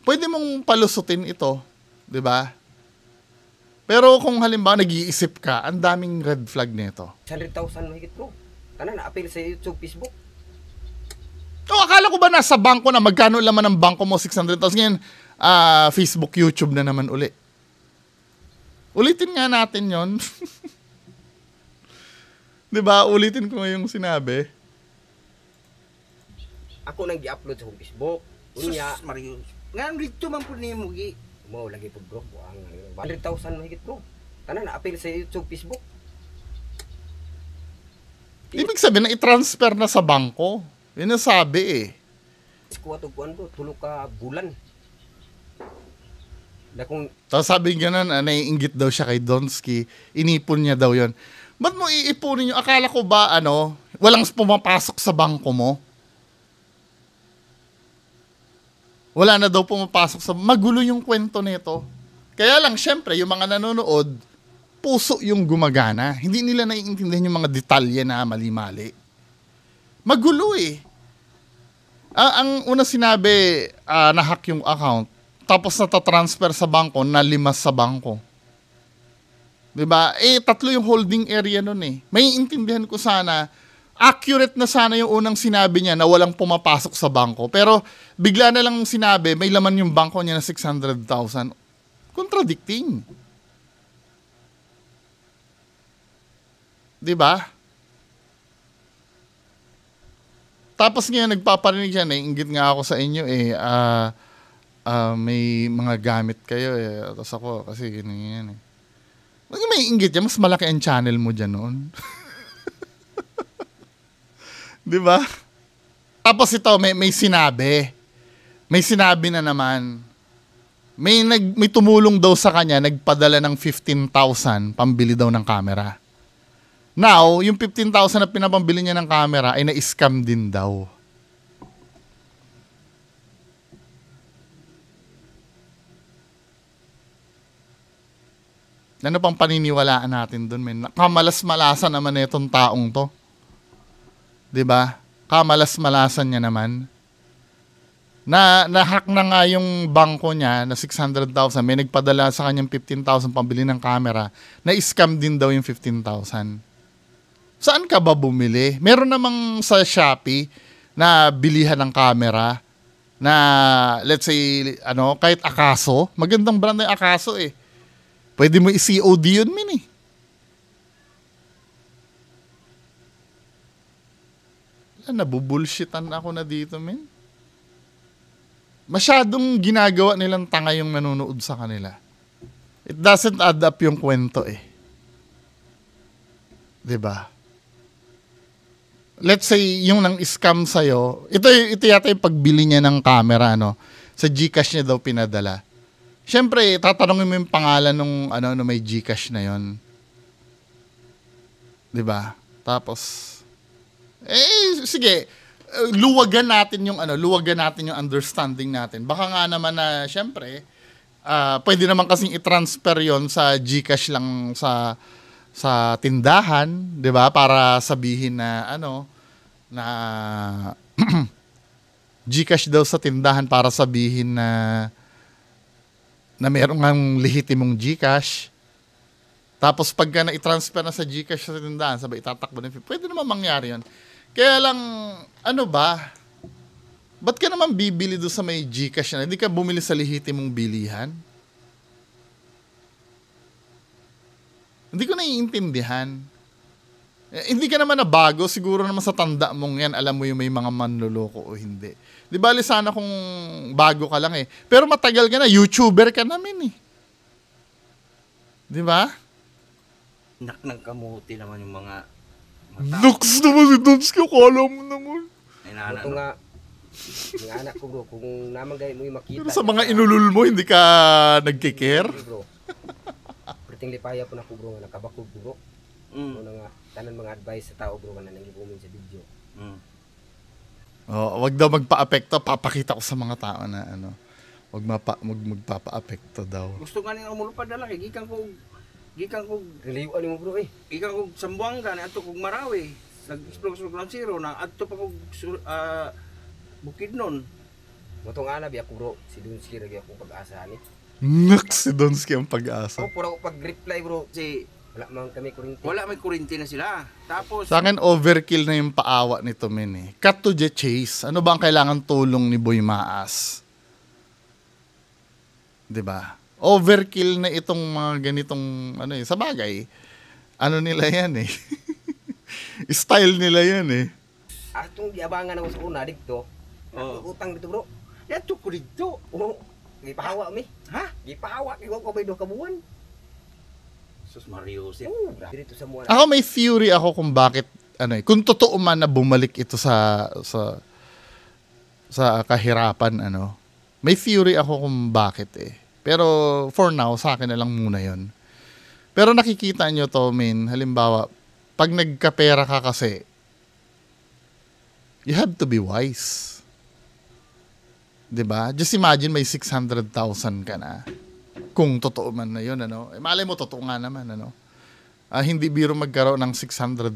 pwede mong palusutin ito, 'di ba? Pero kung halimbawa nag-iisip ka, ang daming red flag nito. 100,000 mahigit bro. Kana na-appeal sa YouTube, Facebook. Akala ko ba nasa bangko na magkano laman ng bangko mo 600,000 ngayon, Facebook, YouTube na naman uli. Ulitin nga natin 'yon. 'Di ba? Ulitin ko yung sinabi. Ako nang gi-upload sa Facebook. Unya, Mario. Nga dito man po ni mo gi. mo lagi po bro, buang 100,000 mahigit bro. Kana na-appeal sa YouTube, Facebook. Ibig sabihin na i-transfer na sa bangko. Yun ang sabi eh. Kuha to kuan bro, tulo ka bulan. Na kung Tapos sabi nga na, naiinggit daw siya kay Donsky, inipon niya daw yon. Ba't mo iipunin nyo? Akala ko ba, walang pumapasok sa bangko mo? Wala na daw pumapasok sa... Magulo yung kwento nito. Kaya lang, syempre, yung mga nanonood, puso yung gumagana. Hindi nila naiintindihan yung mga detalye na mali-mali. Magulo eh. Ang una sinabi, na-hack yung account, tapos natatransfer sa bangko, nalimas sa bangko. Diba? 3 yung holding area nun eh. May intindihan ko sana, accurate na sana yung unang sinabi niya na walang pumapasok sa bangko. Pero bigla na lang sinabi, may laman yung bangko niya na 600,000. Contradicting. Diba? Tapos ngayon, nagpaparinig siya, naiinggit nga ako sa inyo may mga gamit kayo Tapos ako, kasi ganyan eh. May inggit yan, mas malaki ang channel mo dyan noon. Di ba? Tapos ito, may sinabi. May sinabi na naman. May tumulong daw sa kanya, nagpadala ng 15,000 pambili daw ng camera. Now, yung 15,000 na pinapambili niya ng camera ay na-scam din daw. Ano pang paniniwalaan natin doon, men? Kamalas-malasan naman itong taong to. 'Di ba? Kamalas-malasan niya naman. Na-hack na nga yung bangko niya na 600,000. May nagpadala sa kanyang 15,000 pambili ng camera. Na-scam din daw yung 15,000. Saan ka ba bumili? Meron namang sa Shopee na bilihan ng camera na let's say kahit Akaso, magandang brand ng Akaso eh. Pwede mo i-COD yun, min eh. Nabubulshitan ako na dito, min. Masyadong ginagawa nilang tanga yung nanonood sa kanila. It doesn't add up yung kwento eh. 'Di ba? Let's say, yung nang scam sa'yo, ito yata yung pagbili niya ng camera, sa GCash niya daw pinadala. Siyempre, tatanungin mo yung pangalan nung may GCash na yon. 'Di ba? Tapos, sige, luwagan natin yung understanding natin. Baka nga naman na, siyempre, pwede naman kasing i-transfer yon sa GCash lang sa tindahan, 'di ba? Para sabihin na na GCash daw sa tindahan para sabihin na meron ngang lehitimong GCash. Tapos pagka na-transfer na sa GCash sa tindahan, sabay itatakbo ng pwede naman mangyari 'yon. Kaya lang ba? Ba't ka naman bibili doon sa may GCash na? Hindi ka bumili sa lehitimong bilihan? Hindi ko naiintindihan. Hindi ka naman na bago, siguro naman sa tanda mong yan, alam mo yung may mga manloloko o hindi. Di ba, sana kung bago ka lang eh. Pero matagal ka na, YouTuber ka namin eh. Di ba? Naknang kamuti naman yung mga Looks naman si Donsky, kala mo naman. ito nga, yung anak ko bro, kung namagay mo yung makita. Pero sa mga inulul mo, hindi ka nagkikare? Bro. Perting lipaya po na ko bro, nakabakog bro. Una nga, tanan mga advice sa tao bro, ka na nang-comment sa video. Wag daw magpa-apekto, papakita ko sa mga tao na ano, wag magpapa-apekto daw. Gusto nga nila umulupad na lang, gikan ko Reliyuan mo bro eh. gikan ko Sambuanga, ato kog Marawi, nag-explore sa Ground Zero, na ato pa kog Bukidnon. Motong ana biya ko bro, si Dunsky ra akong pag-asa ni. Si Donsky ang pag-asa. Ako pura ko pag-reply bro. Kasi Wala man kami kurinti. wala may kurinti na sila. Tapos Sa akin, overkill na yung paawa nito, men eh. Cut to the chase. Ano ba ang kailangan tulong ni Boy Maas? 'Di ba? Overkill na itong mga ganitong, ano eh. Sa bagay, ano nila yan eh. Style nila yan eh. Atong giabangan ako sa una dito. Utang dito bro. yato ko dito. Oo. Gipahawa mi. Ha? Gipahawa kay ko may 2 ka buwan. Sus Mario siya. Oo, dito sa mga Ako may theory ako kung bakit, ano eh, kung totoo man na bumalik ito sa kahirapan, ano. May theory ako kung bakit eh. Pero for now, sa akin na lang muna yon. Pero nakikita nyo to, men, halimbawa, pag nagkapera ka kasi, you have to be wise. 'Di ba? Just imagine may 600,000 ka na. Kung totoo man na yun, ano. Eh, malay mo, totoo nga naman, ano. Hindi biro magkaroon ng 600,000.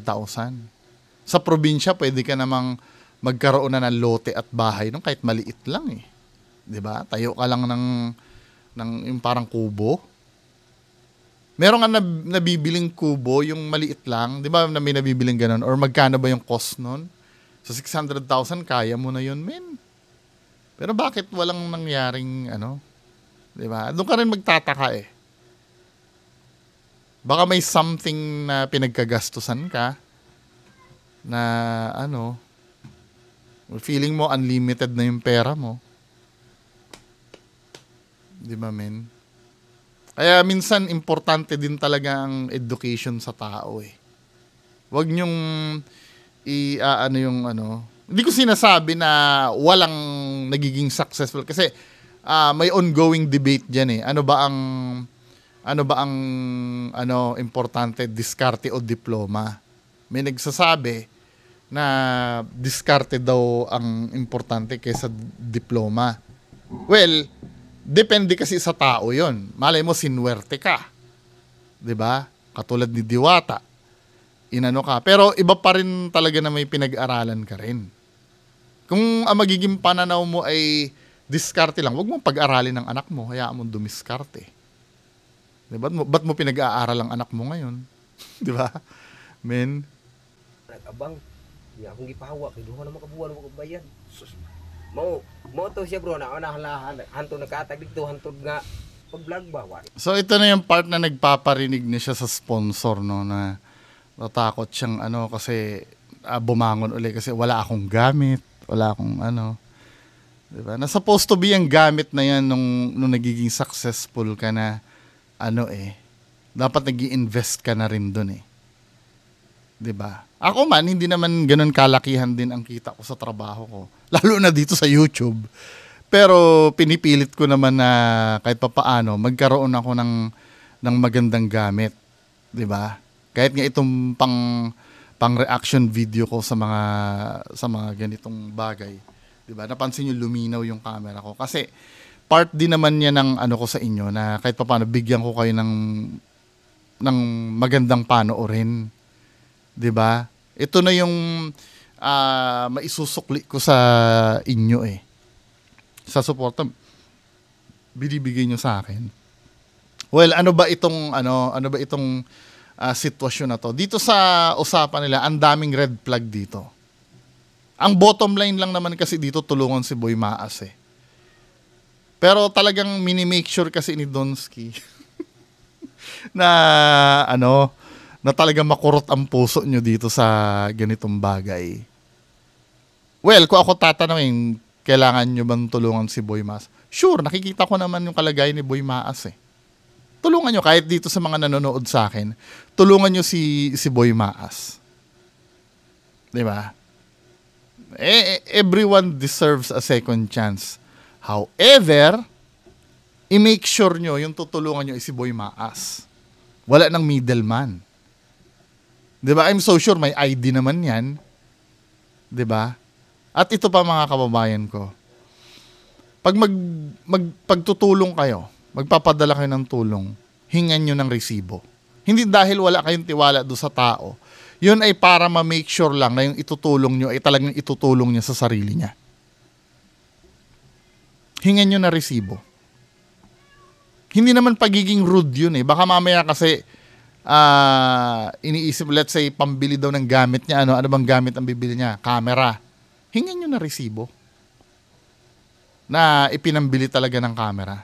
Sa probinsya, pwede ka namang magkaroon na ng lote at bahay, no? Kahit maliit lang eh. 'Di ba? Tayo ka lang ng yung parang kubo. Meron nga nabibiling kubo, yung maliit lang. 'Di ba na may nabibiling ganun? Or magkano ba yung cost nun? Sa 600,000, kaya mo na yun, men. Pero bakit walang nangyaring, ano? 'Di ba? Doon ka rin magtataka eh. Baka may something na pinagkagastusan ka na, ano, feeling mo unlimited na yung pera mo. 'Di ba, men? Kaya minsan importante din talaga ang education sa tao eh. Huwag niyong ano yung ano. Hindi ko sinasabi na walang nagiging successful kasi may ongoing debate diyan eh. Ano ba ang importante, diskarte o diploma? May nagsasabi na diskarte daw ang importante kaysa diploma. Well, depende kasi sa tao yon. Malay mo, sinuwerte ka. 'Di ba? Katulad ni Diwata. Inano ka. Pero iba pa rin talaga na may pinag-aralan ka rin. Kung ang magiging pananaw mo ay diskarte lang, wag mong pag-aralin ng anak mo. Hayaan mo dumiskarte. 'Di ba? Ba't mo pinag-aaral ang anak mo ngayon? 'Di ba? Men. nag-abang. Niya akong gipahawa kay duha na makabuwan mo kabayad. Sus. Mo to siya bro na anahan hanto nagkatag dito hantod nga pag-vlog ba wan. So ito na yung part na nagpaparinig niya siya sa sponsor, no, na natakot siyang ano kasi bumangon uli kasi wala akong gamit, wala akong ano. 'Di ba? Na supposed to be ang gamit na yan nung nagiging successful ka na ano eh. Dapat nag-i-invest ka na rin doon eh. 'Di ba? Ako man hindi naman ganoon kalakihan din ang kita ko sa trabaho ko. Lalo na dito sa YouTube. Pero pinipilit ko naman na kahit papaano magkaroon ako ng magandang gamit, 'di ba? Kahit nga itong pang reaction video ko sa mga ganitong bagay, 'di ba? Napansin niyo luminaw yung camera ko kasi part din naman niya ng ano ko sa inyo na kahit papaano bigyan ko kayo ng magandang panoorin. 'Di ba? Ito na yung maisusukli ko sa inyo eh. Sa suporta binibigay nyo sa akin. Well, ano ba itong sitwasyon na to? Dito sa usapan nila, ang daming red flag dito. Ang bottom line lang naman kasi dito tulungan si Boy Maas eh. Pero talagang mini-make sure kasi ni Donsky na na talagang makurot ang puso nyo dito sa ganitong bagay. Well, kung ako tatanungin, kailangan nyo bang tulungan si Boy Maas? Sure, nakikita ko naman yung kalagayan ni Boy Maas eh. Tulungan nyo, kahit dito sa mga nanonood sa akin, tulungan nyo si Boy Maas. Diba? Everyone deserves a second chance. However, i-make sure nyo yung tutulungan nyo si Boy Maas. Wala nang middleman. 'Di ba? I'm so sure may ID naman 'yan. 'Di ba? At ito pa mga kababayan ko. Pag pagtutulong kayo, magpapadala kayo ng tulong, hingan nyo ng resibo. Hindi dahil wala kayong tiwala do sa tao. Yun ay para ma-make sure lang na yung itutulong nyo ay talagang itutulong niya sa sarili niya. Hingan nyo na resibo. Hindi naman pagiging rude yun eh. Baka mamaya kasi iniisip, let's say, pambili daw ng gamit niya. Ano bang gamit ang bibili niya? Camera. Hingan nyo na resibo. Na ipinambili talaga ng camera.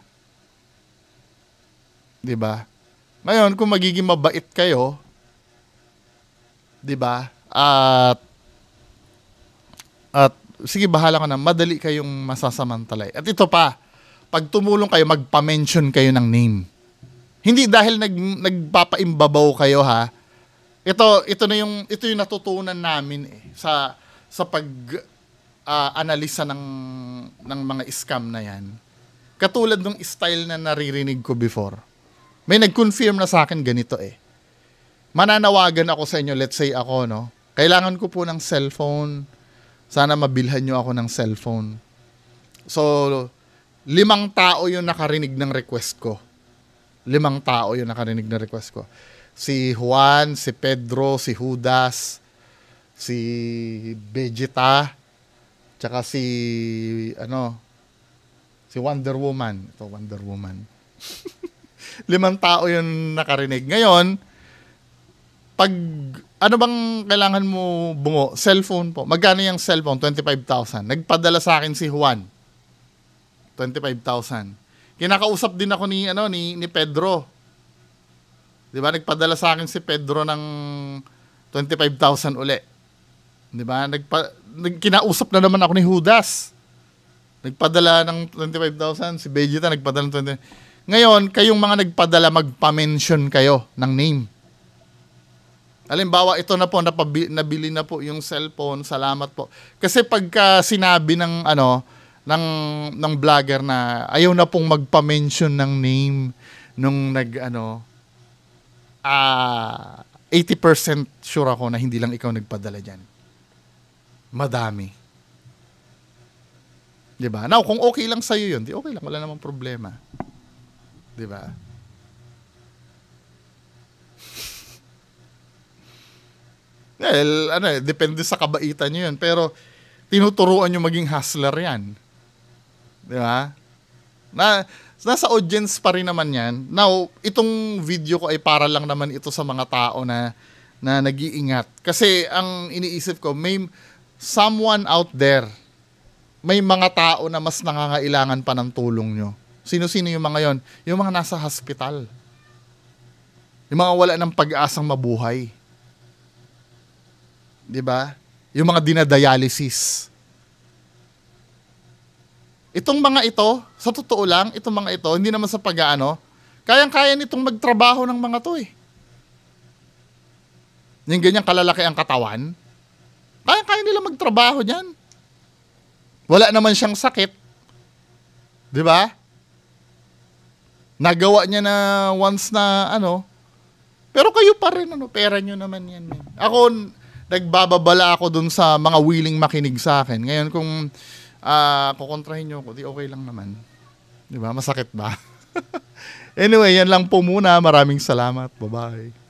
'Di ba? Ngayon, kung magiging mabait kayo, 'di ba? At sige, bahala ka na, madali kayong masasamantalay. At ito pa, pag tumulong kayo, magpa-mention kayo ng name. Hindi dahil nagpapaimbabaw kayo ha. Ito yung natutunan namin eh, sa pag analisa ng mga scam na yan. Katulad ng style na naririnig ko before. May nag-confirm na sa akin ganito eh. Mananawagan ako sa inyo, let's say ako, no? Kailangan ko po ng cellphone. Sana mabilhan nyo ako ng cellphone. So, 5 tao yung nakarinig ng request ko. 5 tao yung nakarinig ng request ko. Si Juan, si Pedro, si Judas, si Vegeta, tsaka si Wonder Woman. Ito, Wonder Woman. 5 tao yung nakarinig. Ngayon, pag ano bang kailangan mo bungo? Cellphone po. Magkano yung cellphone? 25,000. Nagpadala sa akin si Juan. 25,000. Kinakausap din ako ni Pedro. 'Di ba? Nagpadala sa akin si Pedro ng 25,000 uli. 'Di ba? Kinausap na naman ako ni Judas. Nagpadala ng 25,000, si Vegeta nagpadala ng 20. Ngayon, kayong mga nagpadala, magpa-mention kayo ng name. Halimbawa, ito na po, nabili na po yung cellphone, salamat po. Kasi pagka sinabi ng vlogger na ayaw na pong magpa-mention ng name nung 80% sure ako na hindi lang ikaw nagpadala dyan. Madami. Diba? Now, kung okay lang sa'yo yun, di okay lang, wala namang problema. Diba? Well, depende sa kabaitan nyo yun. Pero, tinuturuan nyo maging hustler yan. Diba? Nasa audience pa rin naman yan. Now, itong video ko ay para lang naman ito sa mga tao na nag-iingat. Kasi, ang iniisip ko, may someone out there, may mga tao na mas nangangailangan pa ng tulong nyo. Sino-sino yung mga yon? Yung mga nasa hospital. Yung mga wala ng pag-asang mabuhay. Diba? Yung mga dinadialysis. Itong mga ito, sa totoo lang, itong mga ito, hindi naman sa kayang-kaya nitong magtrabaho ng mga to eh. Yung ganyang kalalaki ang katawan, kaya-kaya nila magtrabaho dyan. Wala naman siyang sakit. Diba? Nagawa niya na once na pero kayo pa rin, pera nyo naman yan. Ako, nagbababala ako dun sa mga willing makinig sa akin. Ngayon, kung kukontrahin nyo ako, di okay lang naman. Di ba? Masakit ba? Anyway, yan lang po muna. Maraming salamat. Bye-bye.